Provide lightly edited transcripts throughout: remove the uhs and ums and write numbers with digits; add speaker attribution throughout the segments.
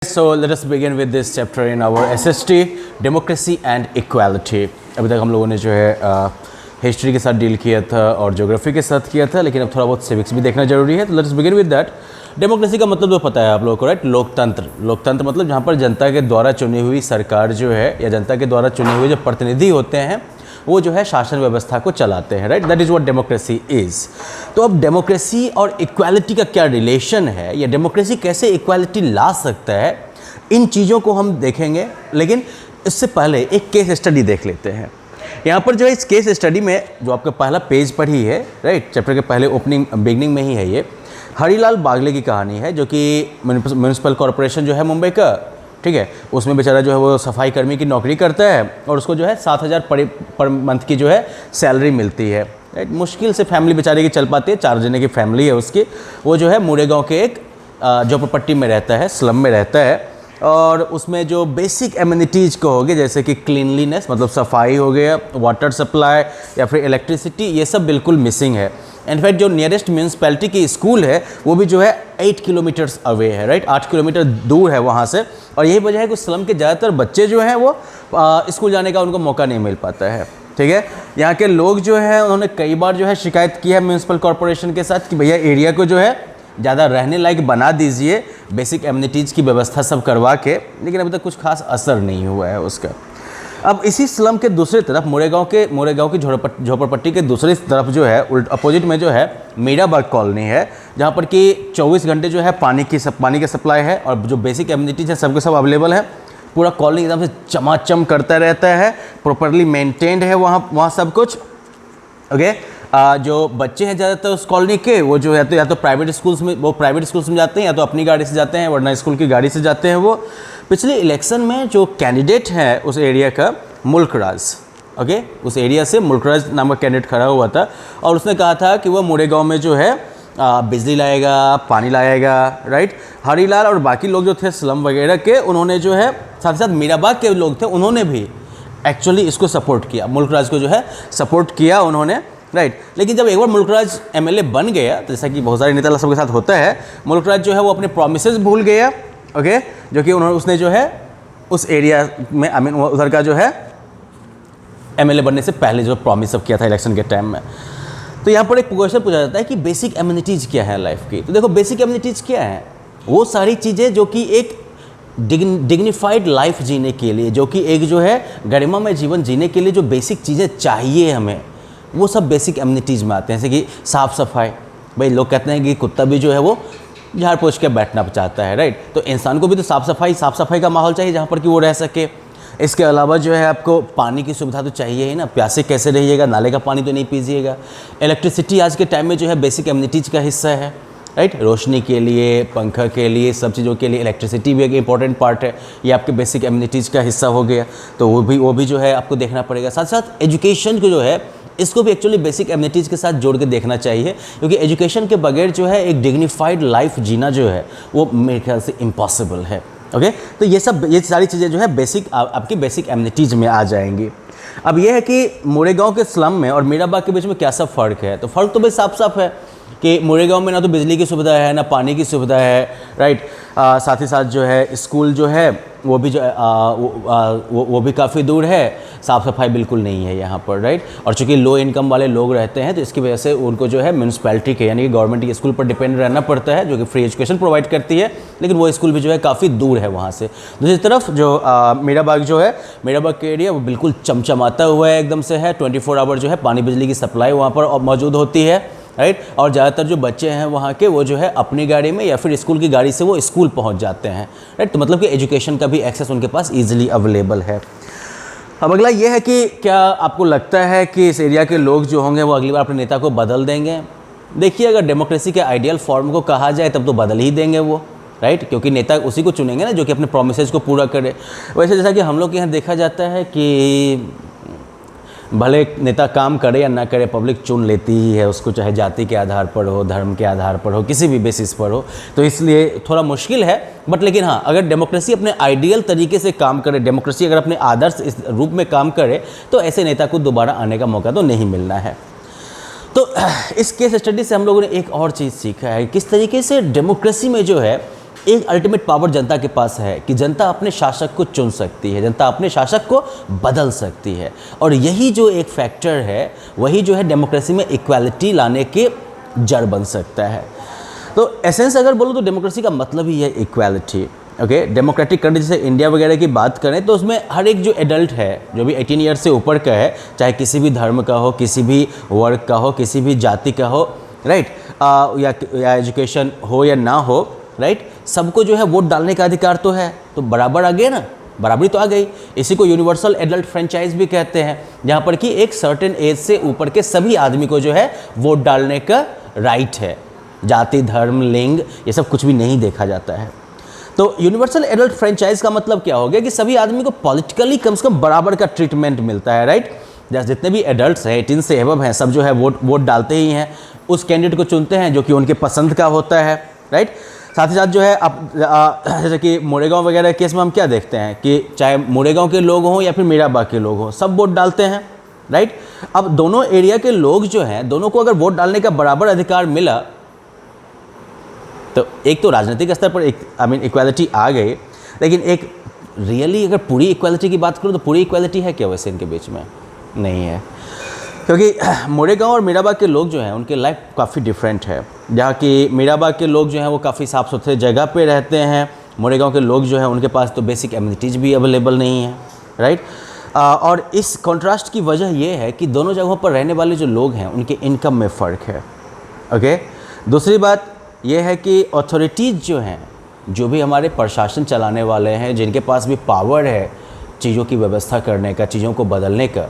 Speaker 1: So let us begin with this chapter in our SST, Democracy and Equality. अभी तक हम लोगों ने जो है हिस्ट्री के साथ डील किया था और ज्योग्राफी के साथ किया था, लेकिन अब थोड़ा बहुत सिविक्स भी देखना जरूरी है। तो let's begin with that. Democracy का मतलब तो पता है आप लोगों को, राइट? लोकतंत्र। लोकतंत्र मतलब जहाँ पर जनता के द्वारा चुनी हुई सरकार जो है या जनता के द्वारा चुने हुए जो प्रतिनिधि होते हैं वो जो है शासन व्यवस्था को चलाते हैं, right? That is what democracy is. तो अब डेमोक्रेसी और इक्वालिटी का क्या रिलेशन है या डेमोक्रेसी कैसे इक्वालिटी ला सकता है, इन चीज़ों को हम देखेंगे। लेकिन इससे पहले एक केस स्टडी देख लेते हैं। यहाँ पर जो है इस केस स्टडी में जो आपका पहला पेज पर ही है, राइट, चैप्टर के पहले बिगनिंग में ही है, ये हरिलाल बागले की कहानी है, जो कि म्यूनिसिपल कॉरपोरेशन जो है मुंबई का, ठीक है, उसमें बेचारा जो है वो सफाई कर्मी की नौकरी करता है और उसको जो है 7,000 पर मंथ की जो है सैलरी मिलती है, राइट? मुश्किल से फैमिली बेचारे की चल पाती है, 4 जने की फैमिली है उसकी। वो जो है मुरेगांव के एक झोपड़पट्टी में रहता है, स्लम में रहता है, और उसमें जो बेसिक एमिनिटीज़ कहोगे जैसे कि क्लीनलीनेस मतलब सफाई हो गया, वाटर सप्लाई या फिर इलेक्ट्रिसिटी, ये सब बिल्कुल मिसिंग है। इनफैक्ट जो नियरेस्ट म्यूनसिपैलिटी की स्कूल है वो भी जो है 8 किलोमीटर्स अवे है, राइट? 8 किलोमीटर दूर है वहाँ से। और यही वजह है कि स्लम के ज़्यादातर बच्चे जो हैं वो स्कूल जाने का उनको मौका नहीं मिल पाता है, ठीक है? यहाँ के लोग जो है उन्होंने कई बार जो है शिकायत की है म्यूनसिपल कॉरपोरेशन के साथ कि भैया एरिया को जो है ज़्यादा रहने लायक बना दीजिए, बेसिक एमिनिटीज़ की व्यवस्था सब करवा के, लेकिन अभी तक कुछ खास असर नहीं हुआ है उसका। अब इसी स्लम के दूसरी तरफ मोरेगांव की झोपड़पट्टी के दूसरी तरफ जो है अपोजिट में जो है मीराबाग कॉलोनी है, जहाँ पर कि 24 घंटे जो है पानी की सप्लाई है और जो बेसिक एमिनिटीज़ है सबके सब अवेलेबल है। पूरा कॉलोनी एकदम से चमाचम करता रहता है, प्रॉपरली मेंटेन्ड है वहाँ सब कुछ, ओके? जो बच्चे हैं ज़्यादातर उस कॉलोनी के, वो जो है तो या तो प्राइवेट स्कूल्स में जाते हैं या तो अपनी गाड़ी से जाते हैं, वरना स्कूल की गाड़ी से जाते हैं वो। पिछले इलेक्शन में जो कैंडिडेट है उस एरिया का, मुल्कराज, ओके, उस एरिया से मुल्कराज नामक कैंडिडेट खड़ा हुआ था और उसने कहा था कि वह मुरेगांव में जो है बिजली लाएगा, पानी लाएगा, राइट? हरीलाल और बाकी लोग जो थे स्लम वगैरह के, उन्होंने जो है साथ ही साथ मीराबाग के लोग थे, उन्होंने भी एक्चुअली इसको सपोर्ट किया, मुल्कराज को जो है सपोर्ट किया उन्होंने, राइट? लेकिन जब एक बार मुल्कराज एमएलए बन गया, तो जैसा कि बहुत सारे नेता सबके साथ होता है, मुल्कराज जो है वो अपने प्रोमिसेस भूल गया, ओके? जो कि उसने जो है उस एरिया में उधर का जो है एमएलए बनने से पहले जो प्रॉमिस सब किया था इलेक्शन के टाइम में। तो यहाँ पर एक क्वेश्चन पूछा जाता है कि बेसिक एमिनिटीज़ क्या है लाइफ की। तो देखो, बेसिक एमिनिटीज़ क्या है? वो सारी चीज़ें जो कि एक डिग्निफाइड लाइफ जीने के लिए, जो कि एक जो है गरिमामय जीवन जीने के लिए जो बेसिक चीज़ें चाहिए हमें, वो सब बेसिक एमिनिटीज़ में आते हैं। जैसे कि साफ़ सफाई, भाई लोग कहते हैं कि कुत्ता भी जो है वो झाड़ पोंछ के बैठना चाहता है, राइट? तो इंसान को भी तो साफ़ सफाई का माहौल चाहिए जहाँ पर कि वो रह सके। इसके अलावा जो है आपको पानी की सुविधा तो चाहिए ही ना, प्यासे कैसे रहिएगा, नाले का पानी तो नहीं पीजिएगा। इलेक्ट्रिसिटी आज के टाइम में जो है बेसिक एमिनिटीज़ का हिस्सा है, राइट? रोशनी के लिए, पंखा के लिए, सब चीज़ों के लिए इलेक्ट्रिसिटी भी एक इंपॉर्टेंट पार्ट है, ये आपके बेसिक एमिनिटीज़ का हिस्सा हो गया। तो वो भी जो है आपको देखना पड़ेगा। साथ साथ एजुकेशन को जो है इसको भी एक्चुअली बेसिक एमिनिटीज़ के साथ जोड़ के देखना चाहिए, क्योंकि एजुकेशन के बगैर जो है एक डिग्निफाइड लाइफ जीना जो है वो मेरे ख्याल से इम्पॉसिबल है, ओके? तो ये सारी चीज़ें जो है बेसिक आपकी बेसिक एमिनिटीज़ में आ जाएंगी। अब ये है कि मोरेगांव के स्लम में और मीराबाग के बीच में क्या सब फ़र्क है। तो फ़र्क तो भाई साफ है कि मोरेगांव में ना तो बिजली की सुविधा है ना पानी की सुविधा है, राइट? साथ ही साथ जो है स्कूल जो है वो भी जो वो भी काफ़ी दूर है, साफ़ सफाई बिल्कुल नहीं है यहाँ पर, राइट? और चूँकि लो इनकम वाले लोग रहते हैं तो इसकी वजह से उनको जो है म्यूनसिपैलिटी के यानी कि गवर्नमेंट के स्कूल पर डिपेंड रहना पड़ता है, जो कि फ्री एजुकेशन प्रोवाइड करती है, लेकिन वो स्कूल भी जो है काफ़ी दूर है वहाँ से। दूसरी तरफ जो मीराबाग जो है, मीराबाग के एरिया वो बिल्कुल चमचमाता हुआ है एकदम से है, 24 आवर जो है पानी बिजली की सप्लाई वहाँ पर मौजूद होती है, राइट? और ज़्यादातर जो बच्चे हैं वहाँ के वो जो है अपनी गाड़ी में या फिर स्कूल की गाड़ी से वो स्कूल पहुँच जाते हैं, राइट? तो मतलब कि एजुकेशन का भी एक्सेस उनके पास ईजिली अवेलेबल है। अब अगला ये है कि क्या आपको लगता है कि इस एरिया के लोग जो होंगे वो अगली बार अपने नेता को बदल देंगे? देखिए, अगर डेमोक्रेसी के आइडियल फॉर्म को कहा जाए तब तो बदल ही देंगे वो, राइट? क्योंकि नेता उसी को चुनेंगे ना जो कि अपने प्रोमिसेस को पूरा करे। वैसे जैसा कि हम लोग के यहाँ देखा जाता है कि भले नेता काम करे या ना करे, पब्लिक चुन लेती ही है उसको, चाहे जाति के आधार पर हो, धर्म के आधार पर हो, किसी भी बेसिस पर हो। तो इसलिए थोड़ा मुश्किल है, बट लेकिन हाँ, अगर डेमोक्रेसी अपने आइडियल तरीके से काम करे, डेमोक्रेसी अगर अपने आदर्श इस रूप में काम करे, तो ऐसे नेता को दोबारा आने का मौका तो नहीं मिलना है। तो इस केस स्टडी से हम लोगों ने एक और चीज़ सीखा है, किस तरीके से डेमोक्रेसी में जो है एक अल्टीमेट पावर जनता के पास है कि जनता अपने शासक को चुन सकती है, जनता अपने शासक को बदल सकती है। और यही जो एक फैक्टर है वही जो है डेमोक्रेसी में इक्वालिटी लाने के जड़ बन सकता है। तो एसेंस अगर बोलो तो डेमोक्रेसी का मतलब ही है इक्वालिटी। ओके, डेमोक्रेटिक कंट्री जैसे इंडिया वगैरह की बात करें तो उसमें हर एक जो एडल्ट है जो भी 18 ईयर से ऊपर का है, चाहे किसी भी धर्म का हो, किसी भी वर्ग का हो, किसी भी जाति का हो, राइट, या एजुकेशन हो या ना हो, राइट, सबको जो है वोट डालने का अधिकार तो है। तो बराबर आ गया ना, बराबरी तो आ गई। इसी को यूनिवर्सल एडल्ट फ्रेंचाइज भी कहते हैं, जहाँ पर कि एक सर्टेन एज से ऊपर के सभी आदमी को जो है वोट डालने का राइट है। जाति, धर्म, लिंग ये सब कुछ भी नहीं देखा जाता है। तो यूनिवर्सल एडल्ट फ्रेंचाइज का मतलब क्या हो गया कि सभी आदमी को पॉलिटिकली कम से कम बराबर का ट्रीटमेंट मिलता है, राइट। जैसे जितने भी एडल्ट्स हैं 18 से एबव हैं, सब जो है वोट डालते ही हैं, उस कैंडिडेट को चुनते हैं जो कि उनके पसंद का होता है, राइट। साथ ही साथ जो है अब जैसे कि मोरेगांव वगैरह केस में हम क्या देखते हैं कि चाहे मोरेगांव के लोग हों या फिर मीराबाग के लोग हों, सब वोट डालते हैं, राइट। अब दोनों एरिया के लोग जो हैं, दोनों को अगर वोट डालने का बराबर अधिकार मिला तो एक तो राजनीतिक स्तर पर इक्वालिटी आ गई, लेकिन एक रियली अगर पूरी इक्वालिटी की बात करूँ तो पूरी इक्वालिटी है क्या वैसे इनके बीच में? नहीं है, क्योंकि मोरेगांव और मीराबाग के लोग जो हैं उनके लाइफ काफ़ी डिफरेंट है। जहाँ कि मीराबाग के लोग जो हैं वो काफ़ी साफ़ सुथरे जगह पे रहते हैं, मोरेगांव के लोग जो हैं उनके पास तो बेसिक एमिनिटीज़ भी अवेलेबल नहीं है, राइट। और इस कॉन्ट्रास्ट की वजह ये है कि दोनों जगहों पर रहने वाले जो लोग हैं उनके इनकम में फ़र्क है। ओके, दूसरी बात ये है कि अथॉरिटीज़ जो हैं, जो भी हमारे प्रशासन चलाने वाले हैं, जिनके पास भी पावर है चीज़ों की व्यवस्था करने का, चीज़ों को बदलने का,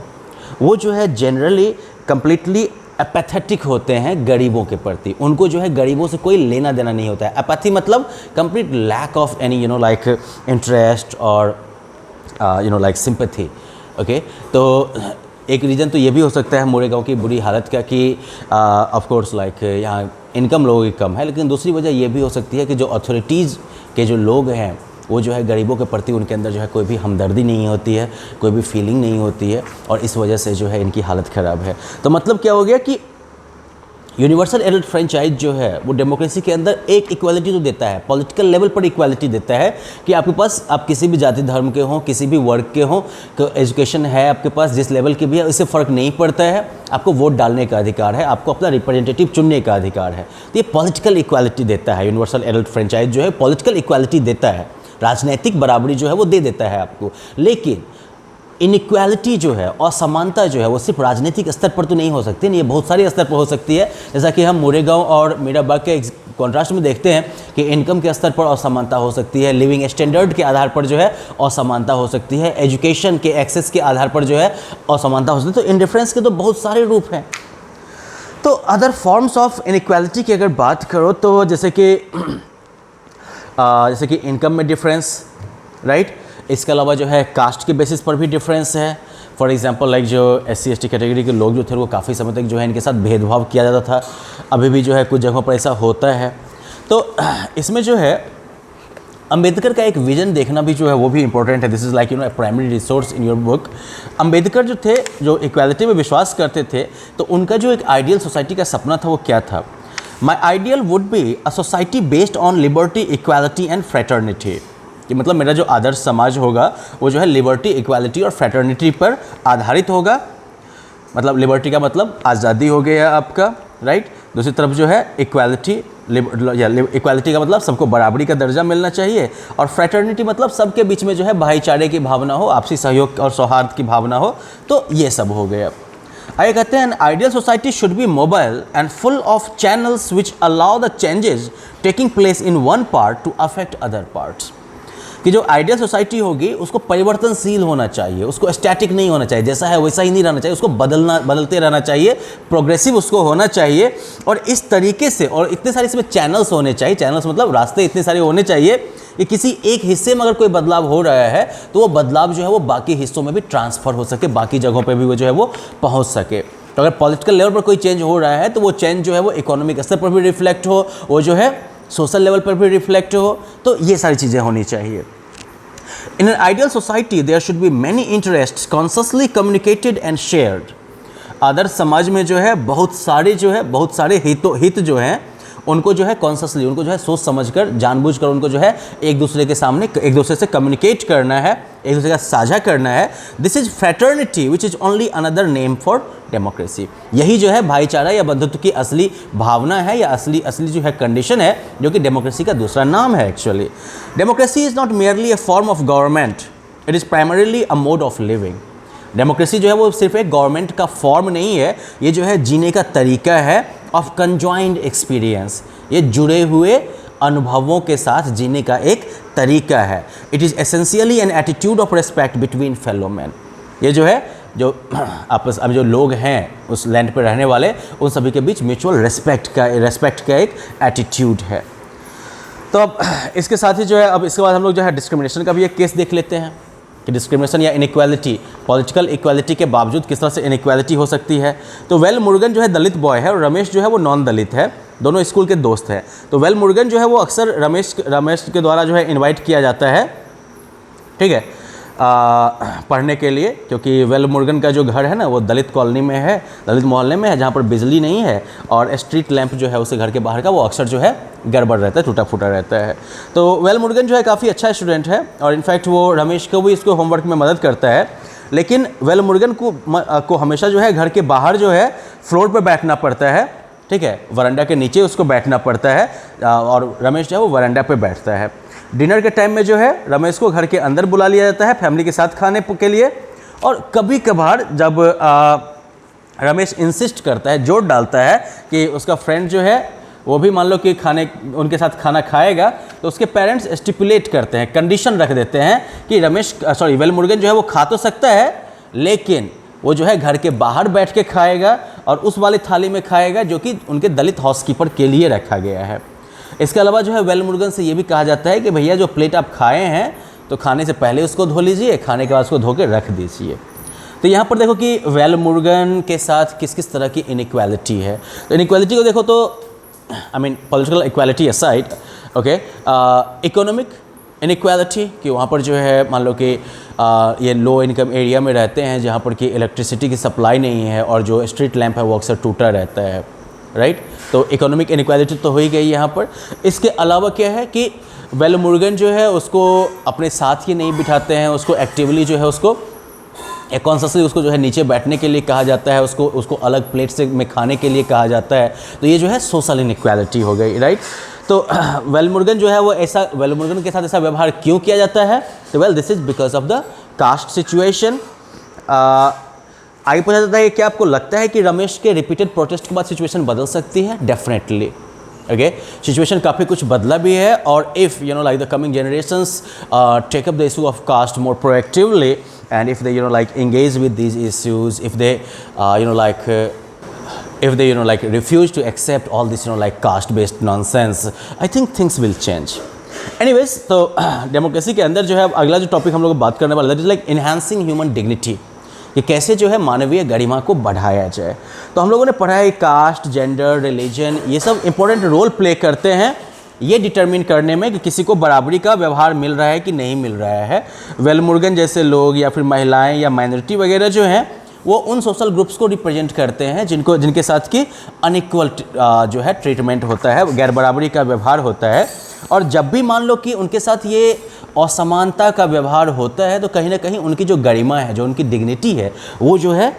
Speaker 1: वो जो है जनरली कम्प्लीटली एपैथेटिक होते हैं गरीबों के प्रति। उनको जो है गरीबों से कोई लेना देना नहीं होता है। एपैथी मतलब complete lack of any like interest और लाइक सिंपैथी। ओके, तो एक रीज़न तो ये भी हो सकता है मोरेगांव की बुरी हालत का कि ऑफ कोर्स लाइक यहाँ इनकम लोगों की कम है, लेकिन दूसरी वजह ये भी हो सकती है कि जो अथॉरिटीज़ के जो लोग हैं वो जो है गरीबों के प्रति उनके अंदर जो है कोई भी हमदर्दी नहीं होती है, कोई भी फीलिंग नहीं होती है, और इस वजह से जो है इनकी हालत ख़राब है। तो मतलब क्या हो गया कि यूनिवर्सल एडल्ट फ्रेंचाइज जो है वो डेमोक्रेसी के अंदर एक इक्वालिटी तो देता है, पॉलिटिकल लेवल पर इक्वालिटी देता है कि आपके पास, आप किसी भी जाति धर्म के हों, किसी भी वर्ग के हों, तो एजुकेशन है आपके पास जिस लेवल की भी है, इससे फ़र्क नहीं पड़ता है, आपको वोट डालने का अधिकार है, आपको अपना रिप्रेजेंटेटिव चुनने का अधिकार है। तो ये पॉलिटिकल इक्वालिटी देता है, यूनिवर्सल एडल्ट फ्रेंचाइज जो है पॉलिटिकल इक्वालिटी देता है, राजनैतिक बराबरी जो है वो दे देता है आपको। लेकिन इनइक्वालिटी जो है, असमानता जो है, वो सिर्फ राजनीतिक स्तर पर तो नहीं हो सकती, ये बहुत सारे स्तर पर हो सकती है। जैसा कि हम मोरेगांव और मीराबाग के कॉन्ट्रास्ट में देखते हैं कि इनकम के स्तर पर असमानता हो सकती है, लिविंग स्टैंडर्ड के आधार पर जो है असमानता हो सकती है, एजुकेशन के एक्सेस के आधार पर जो है असमानता हो सकती है। तो इंडिफरेंस के तो बहुत सारे रूप हैं। तो अदर फॉर्म्स ऑफ इनइक्वालिटी की अगर बात करो तो जैसे कि इनकम में डिफरेंस, राइट। इसके अलावा जो है कास्ट के बेसिस पर भी डिफरेंस है। फॉर एग्जांपल लाइक जो SC ST कैटेगरी के लोग जो थे वो काफ़ी समय तक जो है इनके साथ भेदभाव किया जाता था, अभी भी जो है कुछ जगहों पर ऐसा होता है। तो इसमें जो है अंबेडकर का एक विजन देखना भी जो है वो भी इंपॉर्टेंट है। This is like a primary resource in your book. Ambedkar जो थे, जो इक्वालिटी में विश्वास करते थे, तो उनका जो एक आइडियल सोसाइटी का सपना था वो क्या था? माई ideal would be a society based on liberty, equality and fraternity. कि मतलब मेरा जो आदर्श समाज होगा वो जो है लिबर्टी, इक्वालिटी और फ्रेटर्निटी पर आधारित होगा। मतलब लिबर्टी का मतलब आज़ादी हो गया आपका, राइट। दूसरी तरफ जो है इक्वालिटी का मतलब सबको बराबरी का दर्जा मिलना चाहिए, और फ्रेटर्निटी मतलब सबके बीच में जो है भाईचारे की भावना हो, आपसी सहयोग और सौहार्द की भावना हो। तो ये सब हो गया। आगे कहते हैं, an ideal society should be mobile and full of channels which allow the changes taking place in one part two affect other parts. कि जो आइडियल सोसाइटी होगी उसको परिवर्तनशील होना चाहिए, उसको स्टैटिक नहीं होना चाहिए, जैसा है वैसा ही नहीं रहना चाहिए, उसको बदलते रहना चाहिए, प्रोग्रेसिव उसको होना चाहिए। और इस तरीके से, और इतने सारे इसमें चैनल्स होने चाहिए, चैनल्स मतलब रास्ते इतने सारे होने चाहिए कि किसी एक हिस्से में अगर कोई बदलाव हो रहा है तो वो बदलाव जो है वो बाकी हिस्सों में भी ट्रांसफ़र हो सके, बाकी जगहों पर भी वो जो है वो पहुँच सके। तो अगर पॉलिटिकल लेवल पर कोई चेंज हो रहा है तो वो चेंज जो है वो इकोनॉमिक स्तर पर भी रिफ्लेक्ट हो, वो जो है सोशल लेवल पर भी रिफ्लेक्ट हो। तो ये सारी चीज़ें होनी चाहिए। In an ideal society, there should be many interests consciously communicated and shared. आदर्श समाज में जो है बहुत सारे हित जो हैं उनको जो है कॉन्शसली, उनको जो है सोच समझकर, जानबूझकर उनको जो है एक दूसरे के सामने एक दूसरे से कम्युनिकेट करना है, एक दूसरे का साझा करना है। This is fraternity which is only another name for democracy. यही जो है भाईचारा या बंधुत्व की असली भावना है या असली जो है कंडीशन है, जो कि डेमोक्रेसी का दूसरा नाम है actually. Democracy is not merely a form of government, it is primarily a mode of living. Democracy जो है वो सिर्फ एक गवर्नमेंट का फॉर्म नहीं है, ये जो है जीने का तरीका है ऑफ कंजॉइंड एक्सपीरियंस, ये जुड़े हुए अनुभवों के साथ जीने का एक तरीका है। It is essentially an attitude of respect between fellow man. ये जो है जो आपस अब जो लोग हैं उस लैंड पर रहने वाले, उन सभी के बीच म्यूचुअल रिस्पेक्ट का एक एटीट्यूड है। तो अब इसके साथ ही जो है अब इसके बाद हम लोग जो है डिस्क्रिमिनेशन का भी एक केस देख लेते हैं कि डिस्क्रिमिनेशन या इनइक्वालिटी, पॉलिटिकल इक्वालिटी के बावजूद किस तरह से इनइक्वालिटी हो सकती है। तो वेल मुर्गन जो है दलित बॉय है और रमेश जो है वो नॉन दलित है, दोनों स्कूल के दोस्त हैं। तो वेल मुर्गन जो है वो अक्सर रमेश के द्वारा जो है इनवाइट किया जाता है, ठीक है, पढ़ने के लिए, क्योंकि वेल मुर्गन का जो घर है ना वो दलित कॉलोनी में है, दलित मोहल्ले में है, जहाँ पर बिजली नहीं है और स्ट्रीट लैंप जो है उसके घर के बाहर का वो अक्सर जो है गड़बड़ रहता है, टूटा फूटा रहता है। तो वेल मुर्गन जो है काफ़ी अच्छा स्टूडेंट है और इनफैक्ट वो रमेश को भी इसको होमवर्क में मदद करता है, लेकिन वेल मुर्गन को हमेशा जो है घर के बाहर जो है फ्लोर पर बैठना पड़ता है, ठीक है, वरांडा के नीचे उसको बैठना पड़ता है और रमेश जो है वो वरांडा पे बैठता है। डिनर के टाइम में जो है रमेश को घर के अंदर बुला लिया जाता है फैमिली के साथ खाने के लिए, और कभी कभार जब रमेश इंसिस्ट करता है, जोर डालता है कि उसका फ्रेंड जो है वो भी मान लो कि उनके साथ खाना खाएगा, तो उसके पेरेंट्स स्टिपुलेट करते हैं, कंडीशन रख देते हैं कि वेल मुर्गन जो है वो खा तो सकता है, लेकिन वो जो है घर के बाहर बैठ के खाएगा और उस वाली थाली में खाएगा जो कि उनके दलित हाउसकीपर के लिए रखा गया है। इसके अलावा जो है वेल मुर्गन से ये भी कहा जाता है कि भैया जो प्लेट आप खाए हैं तो खाने से पहले उसको धो लीजिए, खाने के बाद उसको धो के रख दीजिए। तो यहाँ पर देखो कि वेल मुर्गन के साथ किस किस तरह की इनइक्वालिटी है। तो इनइक्वालिटी को देखो तो political equality aside, okay, economic inequality कि वहाँ पर जो है मान लो कि ये लो इनकम एरिया में रहते हैं जहाँ पर कि इलेक्ट्रिसिटी की सप्लाई नहीं है और जो स्ट्रीट लैंप है वो अक्सर टूटा रहता है, राइट। तो इकोनॉमिक इनइक्वालिटी तो हो ही गई यहाँ पर। इसके अलावा क्या है कि वेल मुर्गन जो है उसको अपने साथ ही नहीं बिठाते हैं, उसको एक्टिवली जो है उसको कॉन्शसली उसको जो है नीचे बैठने के लिए कहा जाता है, उसको अलग प्लेट से में खाने के लिए कहा जाता है। तो ये जो है सोशल इनइक्वालिटी हो गई, राइट। तो वेल मुर्गन जो है वो वेल मुर्गन के साथ ऐसा व्यवहार क्यों किया जाता है? तो well this is because of the caste situation. आगे पूछा जाता है कि क्या आपको लगता है कि रमेश के रिपीटेड प्रोटेस्ट के बाद सिचुएशन बदल सकती है? डेफिनेटली, ओके, सिचुएशन काफ़ी कुछ बदला भी है। और if like the coming generations take up the issue of caste more proactively and if they engage with these issues, if they refuse to accept all this caste based nonsense, I think things will change. Anyways, तो democracy के अंदर जो है अगला जो topic हम लोग बात करने वाला है लाइक इन्हांसिंग ह्यूमन डिग्निटी, कि कैसे जो है मानवीय गरिमा को बढ़ाया जाए। तो हम लोगों ने पढ़ा है कास्ट, जेंडर, रिलीजन, ये सब इंपॉर्टेंट रोल प्ले करते हैं ये डिटरमिन करने में कि किसी को बराबरी का व्यवहार मिल रहा है कि नहीं मिल रहा है। वेल मुर्गन जैसे लोग या फिर महिलाएं या माइनॉरिटी वगैरह जो हैं वो उन सोशल ग्रुप्स को रिप्रेजेंट करते हैं जिनके साथ की अनइक्वल जो है ट्रीटमेंट होता है, गैर बराबरी का व्यवहार होता है। और जब भी मान लो कि उनके साथ ये असमानता का व्यवहार होता है तो कहीं ना कहीं उनकी जो गरिमा है, जो उनकी डिग्निटी है, वो जो है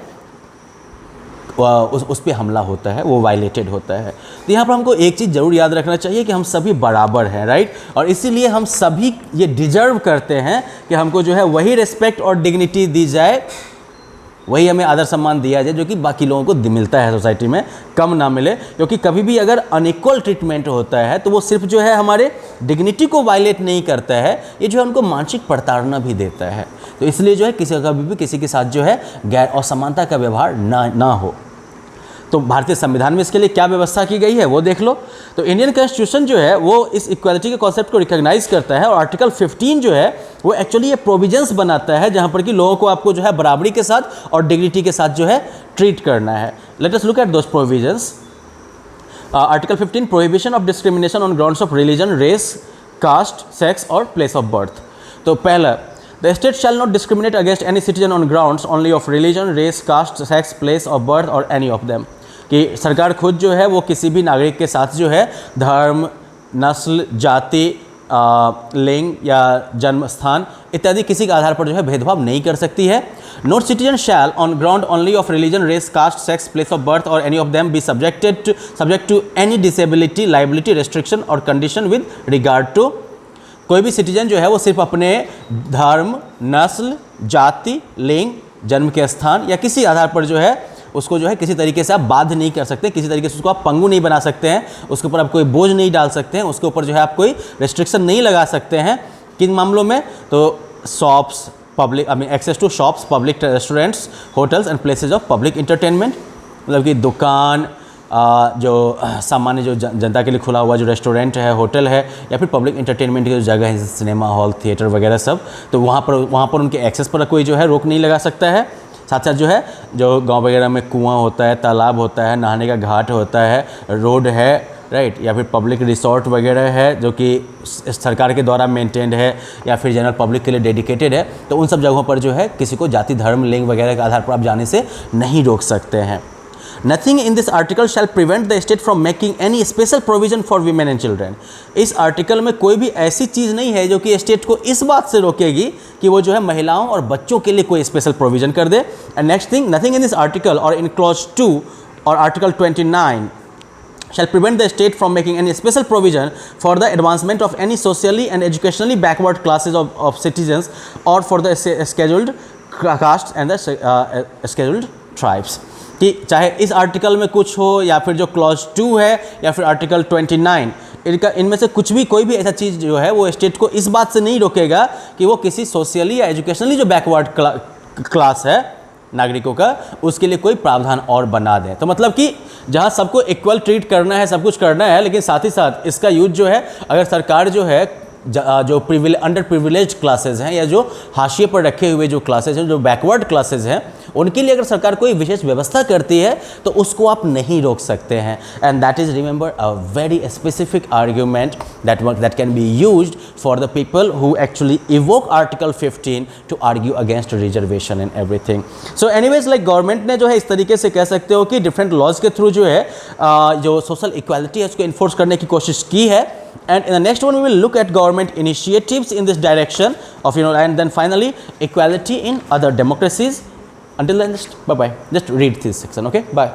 Speaker 1: उस पर हमला होता है, वो वायलेटेड होता है। तो यहाँ पर हमको एक चीज़ ज़रूर याद रखना चाहिए कि हम सभी बराबर हैं, राइट। और इसीलिए हम सभी ये डिजर्व करते हैं कि हमको जो है वही रिस्पेक्ट और डिग्निटी दी जाए, वही हमें आदर सम्मान दिया जाए जो कि बाकी लोगों को मिलता है सोसाइटी में, कम ना मिले। क्योंकि कभी भी अगर अनइक्वल ट्रीटमेंट होता है तो वो सिर्फ जो है हमारे डिग्निटी को वायलेट नहीं करता है, ये जो है उनको मानसिक प्रताड़ना भी देता है। तो इसलिए जो है कभी भी किसी के साथ जो है गैर असमानता का व्यवहार ना हो। तो भारतीय संविधान में इसके लिए क्या व्यवस्था की गई है वो देख लो। तो इंडियन कॉन्स्टिट्यूशन जो है वो इस इक्वालिटी के कॉन्सेप्ट को रिकॉग्नाइज करता है और आर्टिकल 15 जो है वो एक्चुअली ये प्रोविजंस बनाता है जहाँ पर कि लोगों को आपको जो है बराबरी के साथ और डिग्निटी के साथ जो है ट्रीट करना है। Let us look at those provisions. Article 15 prohibition of discrimination on grounds of religion, race, caste, sex और प्लेस ऑफ बर्थ। तो पहला, The state shall not discriminate against any citizen on grounds only of religion, race, caste, sex, place of birth or any of them. कि सरकार खुद जो है वो किसी भी नागरिक के साथ जो है धर्म, नस्ल, जाति, लिंग या जन्म स्थान इत्यादि किसी के आधार पर जो है भेदभाव नहीं कर सकती है। No citizen shall on ground only of religion, race, caste, sex, place of birth और any of them be subject to any disability, liability, restriction और कंडीशन विद रिगार्ड टू। कोई भी सिटीजन जो है वो सिर्फ अपने धर्म, नस्ल, जाति, लिंग, जन्म के स्थान या किसी आधार पर जो है उसको जो है किसी तरीके से आप बाध्य नहीं कर सकते, किसी तरीके से उसको आप पंगु नहीं बना सकते हैं, उसके ऊपर आप कोई बोझ नहीं डाल सकते हैं, उसके ऊपर जो है आप कोई रेस्ट्रिक्शन नहीं लगा सकते हैं। किन मामलों में? तो shops, public access to shops, public restaurants, hotels and places of public entertainment, मतलब कि दुकान, जो सामान्य जो जनता के लिए खुला हुआ जो रेस्टोरेंट है, होटल है या फिर पब्लिक इंटरटेनमेंट की जो जगह है, सिनेमा हॉल, थिएटर वगैरह सब, तो वहाँ पर उनके एक्सेस पर कोई जो है रोक नहीं लगा सकता है। साथ साथ जो है जो गांव वगैरह में कुआं होता है, तालाब होता है, नहाने का घाट होता है, रोड है, राइट, या फिर पब्लिक रिसोर्ट वगैरह है जो कि सरकार के द्वारा मेंटेन्ड है या फिर जनरल पब्लिक के लिए डेडिकेटेड है, तो उन सब जगहों पर जो है किसी को जाति, धर्म, लिंग वगैरह के आधार पर आप जाने से नहीं रोक सकते हैं। Nothing in this article shall prevent the state from making any special provision for women and children। इस आर्टिकल में कोई भी ऐसी चीज़ नहीं है जो कि स्टेट को इस बात से रोकेगी कि वो जो है महिलाओं और बच्चों के लिए कोई स्पेशल प्रोविजन कर दे। And next thing, nothing in this article और इन क्लॉज 2 और article 29 shall prevent the state from making any special provision for the advancement of any socially and educationally backward classes of citizens or for the scheduled castes and the scheduled tribes। कि चाहे इस article में कुछ हो या फिर जो clause 2 है या फिर आर्टिकल 29, इनमें से कुछ भी कोई भी ऐसा चीज़ जो है वो स्टेट को इस बात से नहीं रोकेगा कि वो किसी सोशली या एजुकेशनली जो बैकवर्ड क्लास है नागरिकों का, उसके लिए कोई प्रावधान और बना दें। तो मतलब कि जहाँ सबको इक्वल ट्रीट करना है, सब कुछ करना है, लेकिन साथ ही साथ इसका यूज जो है अगर सरकार जो है जो अंडर प्रिविलेज क्लासेज हैं या जो हाशिए पर रखे हुए जो क्लासेज हैं, जो बैकवर्ड क्लासेज हैं, उनके लिए अगर सरकार कोई विशेष व्यवस्था करती है तो उसको आप नहीं रोक सकते हैं। And that is remember a very specific argument that can be used for the people who actually invoke article 15 to argue against reservation and everything. So anyways like government ने जो है इस तरीके से कह सकते हो कि डिफरेंट लॉज के थ्रू जो है जो सोशल इक्वालिटी है उसको इन्फोर्स करने की कोशिश की है। And in the next one we will look at government initiatives in this direction of and then finally equality in other democracies. Until then, just bye bye, just read this section, okay, bye.